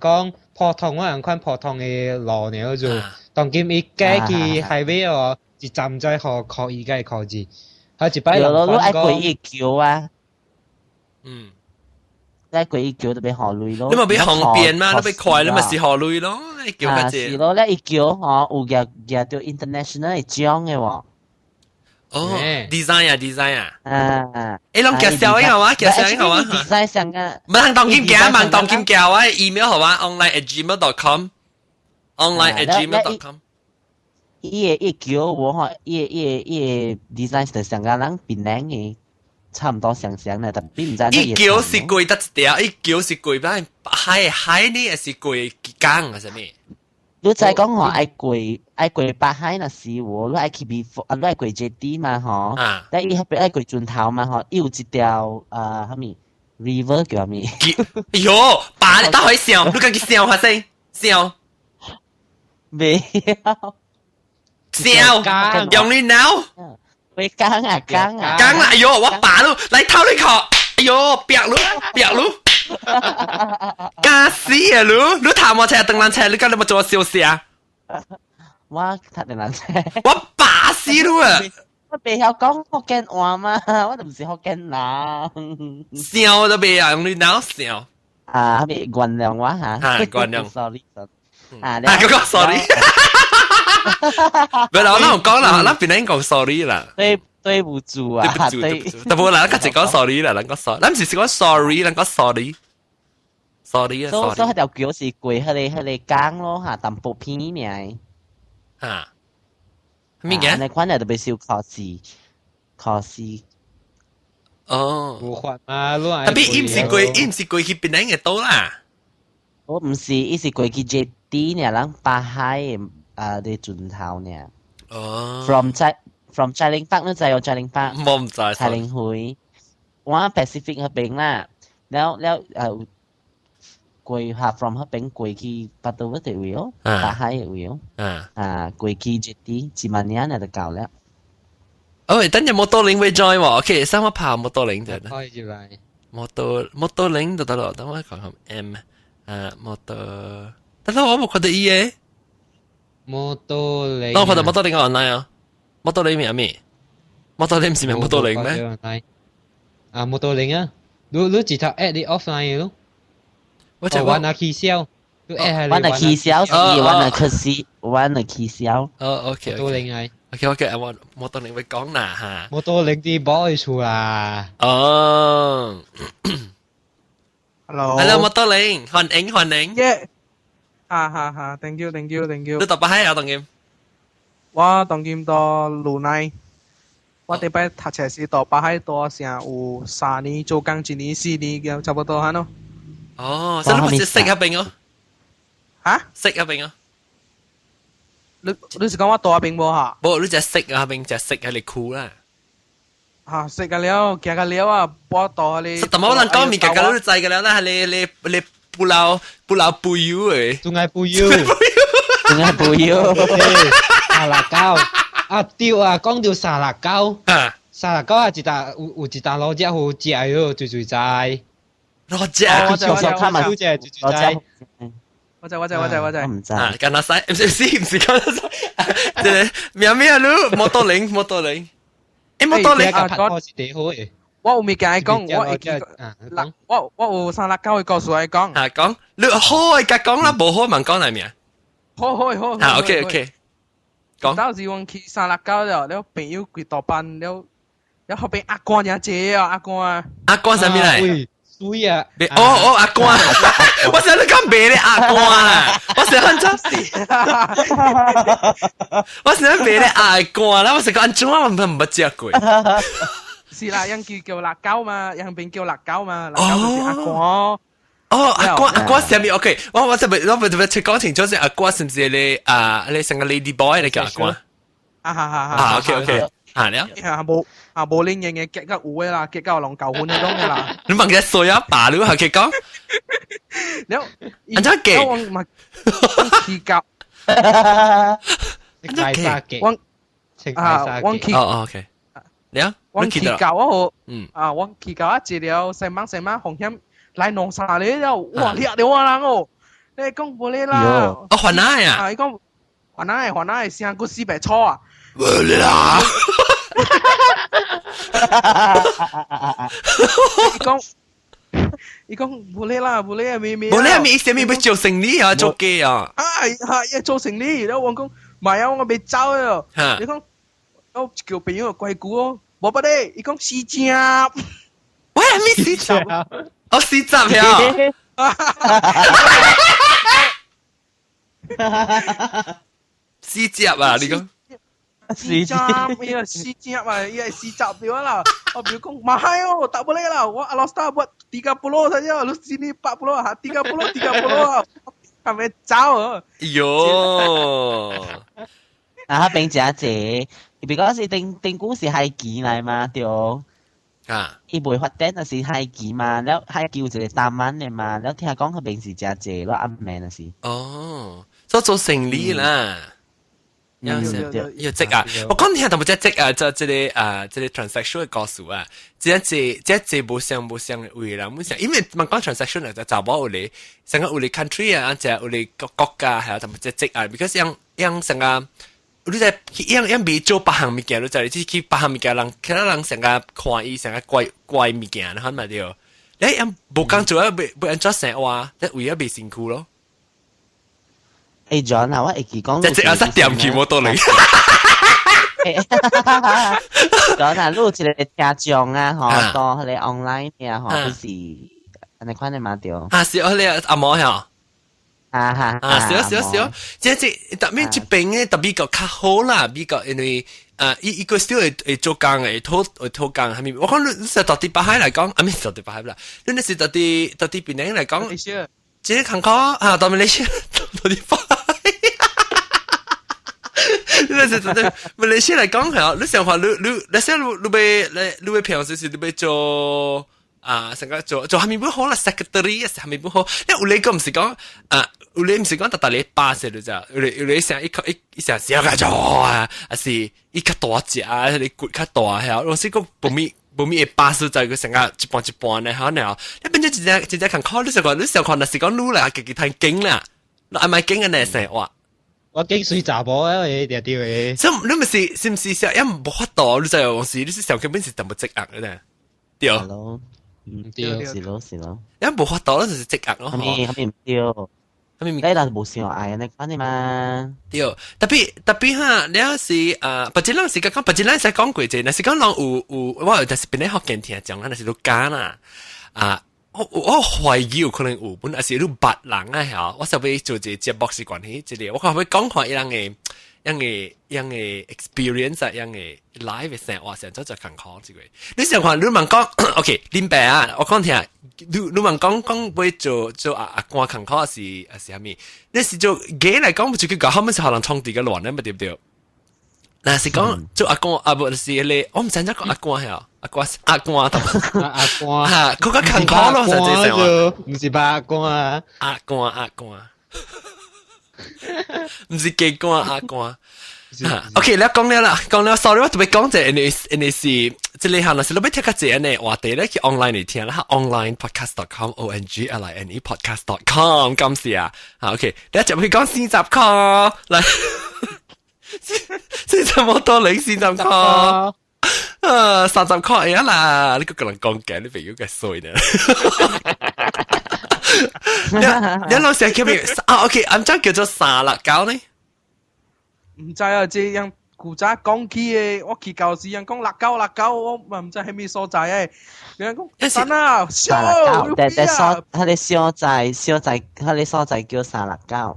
講普通嗰款普通嘅路呢就，當今伊改去 highway 哦，一站在河靠伊個靠字。佢一擺人講過一橋啊，喺過一橋就俾河類咯。你咪俾航便嘛，你俾快你咪是河類咯，一橋嘅啫。是咯，咧一橋嗬有夾到 international 嘅獎嘅喎。哦，design 啊，啊，誒，攏介紹好啊，介紹好啊。design 上個，唔通當劍橋，問當劍橋啊 ，email 好啊 ，online@gmail.com，online@gmail.com。伊叫我吼，伊 design 是上個人變靚嘅，差唔多相咧，但並唔知。伊叫是貴得一條，伊叫是貴吧？海呢是貴鋼啊？什麼？你再講吼，愛貴北海那是我，你愛去比你愛貴 JD 嘛吼，但伊迄邊愛貴船頭嘛吼，伊有一條啥物 river 叫啥物？喲，爸你都可以笑，你家己笑下先，笑。未笑，用你腦。喂，鋼啊！哎呦，我爸咯，嚟偷你殼，哎呦，白咯。假死啊！你談我車鄧蘭車，你今日冇做笑事啊？我睇鄧蘭車，我爸死咯啊！我未曉講福建話嘛，我都唔是福建人。笑都未啊，用你腦笑。啊，未原諒我嚇。係原諒。sorry。啊，嗰個 sorry。唔係啦，我諗講啦，我邊人講 sorry 啦。對不住啊，對不住。但冇啦，我直講 sorry 啦，咱講 sorry，咱唔是講 sorry，咱講 sorry。sorry 啊 ，sorry。所以條橋是貴，佢哋講咯嚇，淡薄偏名。嚇。咩嘅？你款人特別少考試。哦。冇法嘛，特別伊唔是貴去邊人嘅多啦。我唔是，伊是貴去 JD 呢，人北海嘅船頭呢。哦。From 柴靈北，你知有柴靈北？我唔知。柴靈會，我 Pacific 嗰邊啦，แล้ว貴下 from 嗰邊貴去巴多嗰條位，北海嘅位，貴去 JD 自萬年就夠啦。哦，等陣摩托鈴會 join 喎，OK，先我爬摩托鈴就得。可以嚟。摩托鈴就得咯，等我講下 M，摩托，等陣我冇看到伊嘅。摩托鈴。我看到摩托鈴個 online 啊。摩托鈴咩？摩托鈴唔是咪摩托鈴咩？啊，摩托鈴啊，你直頭 add 你 offline 嘅咯。我就玩下氣銷，你 add 係玩下氣銷是玩下可惜，玩下氣銷。哦 ，OK，摩托鈴係。OK，我摩托鈴會講啦嚇。摩托鈴啲 boy 出啦。哦。Hello， 摩托鈴，歡迎。哈 ，thank you。你讀巴海有當劍？我當劍到魯奈，我哋擺讀冊是到巴海多成有3年，做工1年4年嘅，差不多嚇咯。哦，所以你唔是識嗰邊哦？嚇？識嗰邊哦？你是講我大邊無嚇？冇，你就識嗰邊就識喺你酷啦。嚇，識㗎了，行㗎了啊，播到你。但係我能講面嘅都制㗎啦，係你不老不油誒。仲係不油。仲係不油。沙辣椒啊，對啊，講到沙辣椒，沙辣椒啊，有一啖攞只好食喲，最在。攞只，我看嘛，最在。我知。唔知。干那塞，唔是干那塞，對，咩咯，摩托鈴。摩托鈴拍拖是幾好誒。我有物件講，我有沙辣椒會告訴你講。講，你好嘅講啦，無好問講係咩？好。OK。講。當時我去沙辣椒了，了朋友佢當班了後邊阿官也借啊，阿官。阿官係咩嚟？水啊！哦，阿官，我想你講別嘅阿官啊，我想別嘅阿官啦，我想講安怎我唔食過。是啦，人叫辣椒嘛，人邊叫辣椒嘛，辣椒就是阿官。哦，阿官係咩 ？OK，我特別講清楚先，阿官是唔是你成個 lady boy 嚟叫阿官？OK， 冇拎嘢嘅，結個有嘅啦，結個龍舊款嗰種嘅啦。你問佢衰啊爸了，佢講。แล้วอันนั้นเก่งมาขี่กับวังวังขี่อ๋อโอเคแล้ววังขี่กับวังขี่กับ治療成晚紅險來弄啥咧了哇叻了啊人哦你講無咧啦哦還哪呀你講還哪成個四百錯啊無啦伊講無咧啊咩意思咩要做生意啊做機啊係做生意然後我講唔係啊我未走啊你講我叫朋友怪句哦，冇不咧，伊讲死正，喂，咩四集？我四集呀！四集啊！你講死正，伊啊死正嘛，伊係死集掉啦。我表講mahal oh, tak boleh lah. Wah Alostar buat 30 saja. Lu sini 40 ha 30 啊。係走啊！喲，啊，並且姐，別講是定股是係幾嚟嘛？對，啊，伊袂發展就是係幾嘛，แล้ว係叫一個3萬嘅嘛，แล้ว聽講佢平時真濟咯，暗名啊是。哦，做生意啦。要積啊！我講聽同冇積啊，就即個 transaction 嘅個數啊，即冇相嘅位啦，冇相，因為問講 transaction 就就冇有你成個有你 country 啊，就有你國家係啊，同冇積啊 ，because 樣成個你在樣未做八項物件，你就你去八項物件人，其他人成個看伊成個怪物件，你看咪對？你樣冇講做啊，未安怎成話，即為咗未辛苦咯。誒 John 啊，我會記講。即係失掂佢冇到你。John 啊，錄一個聽眾啊，嗬，到佢哋 online 嘅嗬，就是你看你嘛對。啊，是我哋阿毛呀。啊，少，即特別這邊嘅特別個較好啦，比較因為一個 still 會做工嘅，拖工，係咪？我講你實到底巴海嚟講，啊，唔係到底巴海啦，你係到底邊嚟嚟講，即係看考啊，到馬來西亞到底巴海。你係到底馬來西亞嚟講係啊，你想話你會平時是你會做。啊，成個做係咪不好啦 ？secretary 係咪不好？因為你個唔是講有你唔是講特你巴士你就有你成一成小個做啊，還是一個大隻啊，你骨較大係啊。我是講不咪嘅巴士就佢成個一半咧，可能啊，你變咗直接看考你想看，那是講你啦，自己睇經啦，你係咪經嘅呢？成話我經水查甫啊，你條條嘅。所以你咪是唔是想一唔法度？你就係往時你是想根本是咁積壓嘅咧，對。對，是咯。因為冇法度咯，就是積壓咯。係咪唔對？係咪唔該？但係冇上嗌你講你嘛？對，特別哈，你要是不只人是講，不只人是講過啫，那是講人有，我就是邊啲學見聽講，那是都假啦。我懷疑有可能有本，還是都白人啊嚇。我就會做一節目是關係，即係我可會講下一樣嘅 experience 啊，樣嘅 live 嘅生活成咗就更好之類。你想看你問講 ，OK， 林白啊，我講聽，你問講會做阿官更好是係咪？你是做 gay 嚟講，就佢講，後尾是可能衝地嘅亂咧，咪對唔對？嗱是講做阿官啊，不是你，我唔知點講阿官係阿官同阿官嚇，佢個更好咯，實際上話，唔是吧？阿官啊，阿官。唔是幾官阿官。OK，你講了啦，sorry， 我特別講就係是即係行啦，是你要聽個這呢話題咧，去 online 嚟聽啦，onlinepodcast.com ONGLINE podcast.com 今次啊，OK，你一陣去講40課，嚟40冇多你40課。30課呀啦，你個人講嘅，你朋友嘅衰呢？你老成叫咩？OK， 咁即係叫做沙辣膠呢？唔知啊，即樣古仔講起嘅，我去舊時人講辣椒，我唔知係咩所在誒。人講真啊，沙辣膠，但佢哋所在，佢哋所在叫沙辣膠。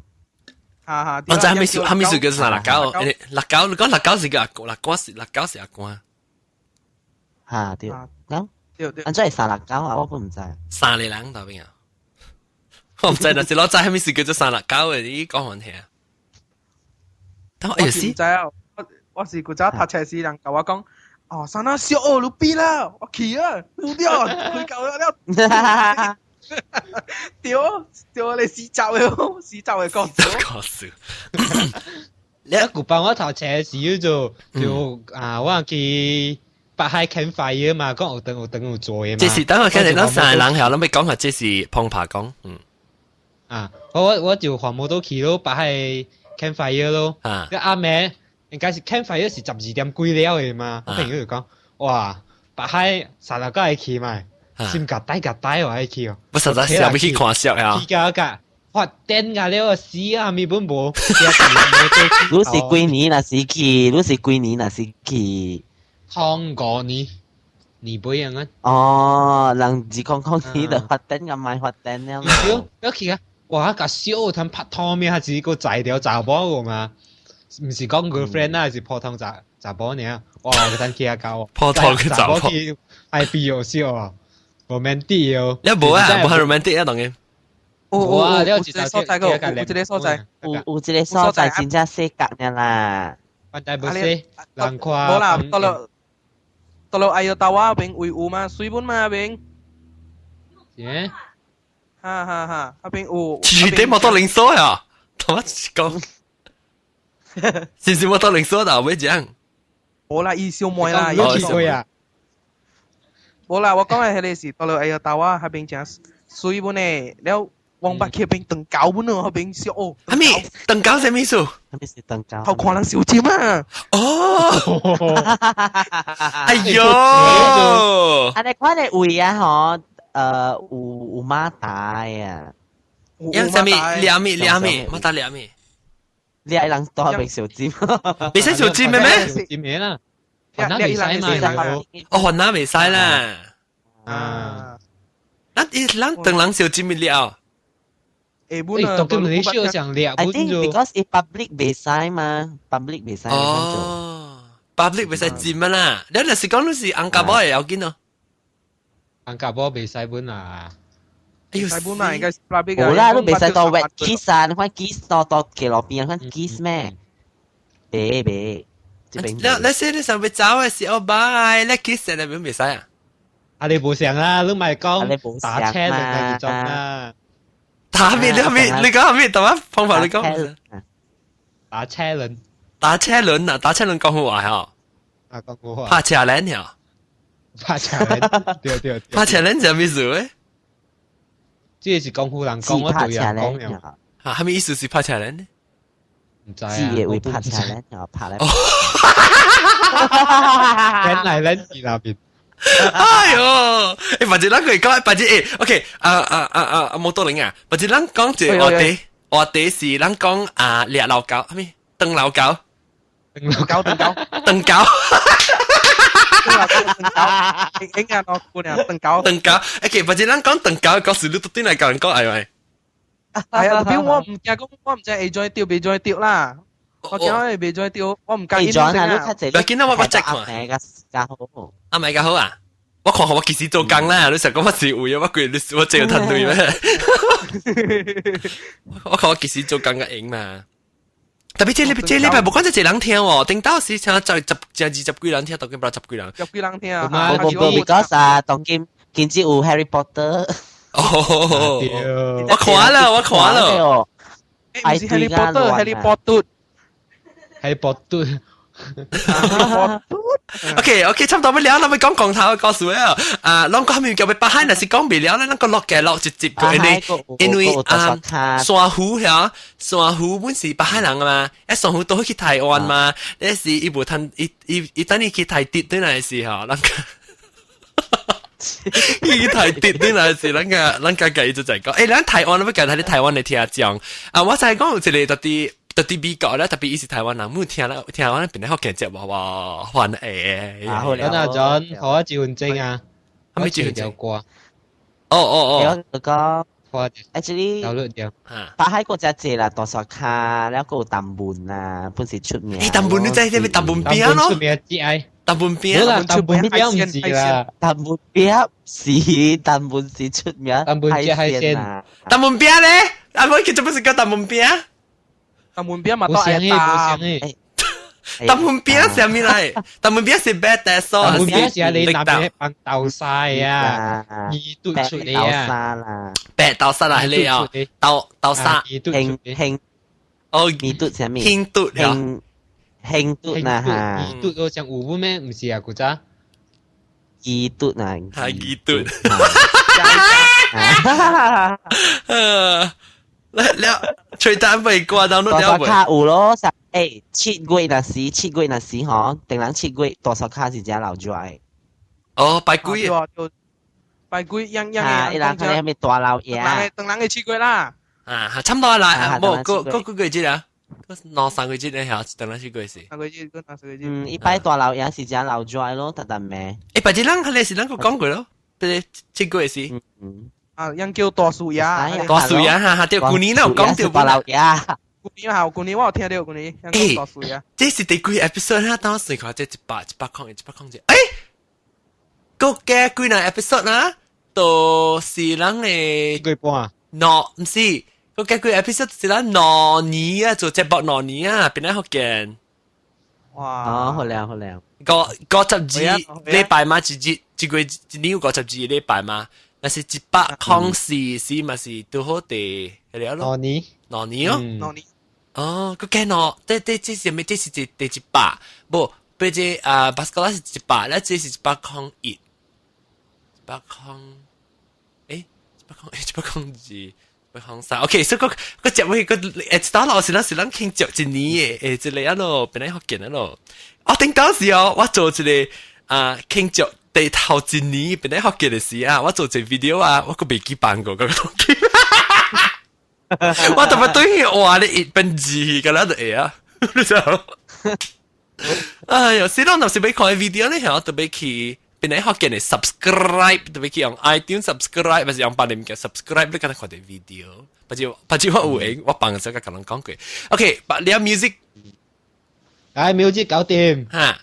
我知係咪叫做沙辣膠？辣椒，你講辣椒是叫辣椒是阿官。嚇對，咁，咁即係沙辣膠啊！我都唔知。沙利人嗰邊啊？我唔知，但是我知係咪是叫做沙辣膠嘅？你講我聽。我唔知啊，我是古早讀冊時人教我講，哦，山啊小奧魯比啦，我去啊，唔掉，佢教咗，掉你死走嘅講笑。你一古幫我讀冊時就我去北海 campfire 嘛，講有燈有做嘅嘛。這是等我聽你講三人後，諗你講下這是碰爬講，我就環冇到去咯，北海 campfire 咯，個阿妹應該是 campfire 是12點幾了嘅嘛，我朋友就講，哇，北海沙辣膠係去嘛，先夾帶我係去哦，我實在是有冇去看笑呀？去個發電㗎了死啊咪本無，你是幾年那時去？你是幾年那時去？湯過你不一樣啊？哦，人自講你就發電咁買發電了。有去啊！哇，個小攤拍拖咩？係只個仔條查甫個嘛？唔是講 girlfriend 啦，係普通查甫呢？哇，嗰陣去啊搞，普通嘅查甫係必要笑啊，romantic 哦。你冇啊，冇係 romantic 啊，當然。哇！你有一個所在個，有一個所在，有一個所在真正世界嘅啦。問題冇事，人看。冇啦，到了哎呀，到啊邊會有嘛，水本嘛邊。耶！哈哈哈，那邊有。住啲摩托零鎖啊，同我講。是摩托零鎖的，我講。冇啦，伊小妹啦，有去過呀。冇啦，我講嘅係你是到了哎呀，到啊，那邊正水本誒，了。王八騎兵鄧狗本啊，邊笑哦。係咪鄧狗係咩數？係咪是鄧狗？後看人小尖啊！哦，哎呦！啊，你看你位啊，嗬，有馬達啊。有啥咪？兩米，馬達兩米。你係人多邊小尖？未使小尖咩咩？小尖咩啦？雲南未使嘛？哦，雲南未使啦。啊！咱等人小尖咪了。當今你需要想兩 I think because it public 未使嘛，public 未使。哦 ，public 未使尖啦。你若是講你是安家寶有見咯？安家寶未使本啊！哎呦，西本啊，應該 public 冇啦，都未使到 wet kiss 啊！你看 kiss 到騎路邊，你看 kiss 咩？別。你先你上邊走嘅時候，拜，你 kiss 你邊未使啊？啊，你冇想啦，你咪講打車定係做啊？打咩？你講下咩？點啊？方法你講。打車輪。打車輪啊！打車輪講好話嗬。啊，講好話。拍車輪嗬。拍車輪，對。拍車輪就咩事咧？即係講好人講，我對人講嘅。啊，係咪意思是拍車輪呢？唔知啊。知嘅會拍車輪，然後拍咧。輪嚟輪去那邊。哎呦，或者咱可以講，或者OK，冇多零啊，或者咱講住我哋是咱講獵老狗，係咪？鄧老狗，鄧狗，鄧狗，應該我姑娘鄧狗，OK，或者咱講鄧狗，嗰時你到底係教人講係咪？係啊，特別我唔驚講，我唔知係再釣，別再釣啦。我驚我別再釣，我唔介意呢隻。你見到我個隻嘛？啊，咪㗎好啊！我看我幾時做工啦？你成講乜事會啊？我攰你我借個團隊咩？我看我幾時做工嘅影嘛？特別這禮拜冇講只人聽喎，頂到時請就20幾人聽，到幾百10幾人。10幾人聽啊！冇 because 啊，當今朝有 Harry Potter。哦，我看了。誒，唔是 Harry Potter。OK， 差唔多要聊，咱咪講講頭嘅故事啊！咱講咪叫佢巴海，若是講未了咧，咱個落嘅落直接嘅，因為山湖嚇，山湖本是巴海人啊嘛，一山湖都去台灣嘛，呢是伊無通，伊等你去台跌對嚟時候，咱個。伊台跌對嚟時，咱個計就係講，咱台灣，咱講睇台灣嚟聽下講，我就係講有一個特啲美國咧，特別伊是台灣人，冇聽啦，聽灣邊啲好勁隻哇，翻誒。好啦，阿 John，好啊，趙雲正啊，係咪趙雲正過？哦。嗰個 actually 有兩條。巴海嗰隻字啦，多數卡，แล้วก็ตำบุญ啊，本是出名。ตำบุญ你真係ตำบุญเปี๊ยะเนาะ出名之愛。ตำบุญเปี๊ยะ。ตำบุญเปี๊ยะ唔是啦。ตำบุญเปี๊ยะตำบุญ是出名。ตำบุญ即係先。ตำบุญเปี๊ยะ咧，阿妹佢做乜事叫ตำบุญเปี๊ยะ？ตำบุญเปี๊ยะมาต่อไอ้ตา。ตำบุญเปี๊ยะ係咩嚟？ตำบุญเปี๊ยะ係 bad dad 所。ตำบุญเปี๊ยะ係你那邊幫豆晒啊，二嘟出嚟啊。白豆沙啦，係你啊，豆沙。興哦，二嘟係咩？興嘟啊。興嘟啊嚇。二嘟我像有本咩？唔是啊，古仔。二嘟啊。係二嘟。แล้วช่วยตามไปกว่าดาวน์โหลดแล้ว多少卡有咯？7月那時嗬，定人7月多少卡是只老咗哦，拜鬼。拜鬼，樣啊！伊人佢哋係咪大老爺？等人嘅7月啦。啊，差唔多啦，冇個季節啊，攞3個月咧嚇，等下去過時。3個月，嗰3個月。一擺大樓有時間留咗咯，特咩？白隻人係是個講過咯，對7個時。yang叫大樹呀，大樹呀，哈，對，舊年我講到大樓呀。舊年我有聽到舊年，yang叫大樹呀。這是第幾 episode 啊？當時佢即100空，誒，個嘅幾耐 episode 啊？都是人嘅幾半啊？唔是，個嘅幾 episode 是人2年啊，做節目2年啊，邊個學見？哇！好靚。52禮拜嘛，一個年有52禮拜嘛，那是100空時嘛是都好地，係了咯。2年哦。哦，個嘅喏，這是咩？這是第100，不，比這巴斯克拉是100，那這是100空1，100空，誒，100空2。OK，所以個節目個打落是咱慶祝一年嘅，即係咯，邊個學見咯？我頂當時我做一個慶祝第頭一年邊個學見嘅事啊，我做隻 video 啊，我個未記辦過個東西，我特別對佢話你1分2個啦就係啊，你知道？哎呀，死佬若是要看 video 咧，我特別去。邊個學見你 subscribe 特別去用 iTunes subscribe，或是用別人嘅 subscribe，你敢睇啲 video？不知我有影，我幫手甲人講過。OK，你有 music， music 搞掂嚇，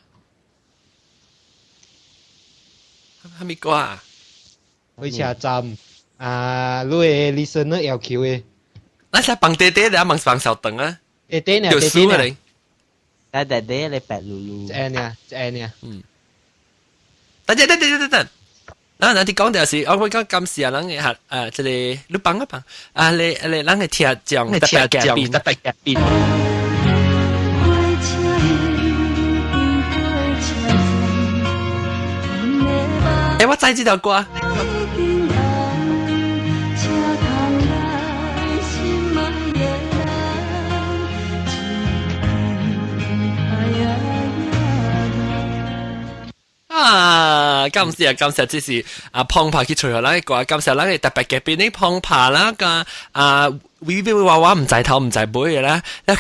係咪歌啊？去車站你嘅 listener 要求嘅，那係幫爹爹，你幫小鄧啊？爹爹呢？條書啊你？爹爹你白嚕嚕。一呢？等，嗱你講條事，我講今時啊，人嘅嚇即係你幫一幫你人嘅聽講特別嘅邊。我知呢條歌。感謝，這是碰爬去隨後咱個，感謝咱嘅特別嘅邊啲碰爬啦個Vivi 話我唔制頭唔制背嘅啦，一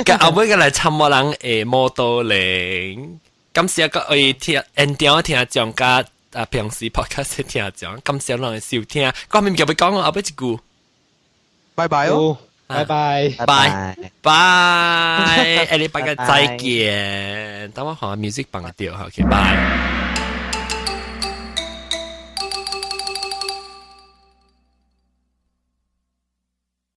個後尾嘅嚟參我人誒model 零，感謝個我聽 ending 聽講加平時 podcast 聽講，感謝人嘅收聽，我面叫佢講我後尾一句，拜拜哦，拜拜，下禮拜嘅再見，等我學下 music 幫佢調，OK，拜。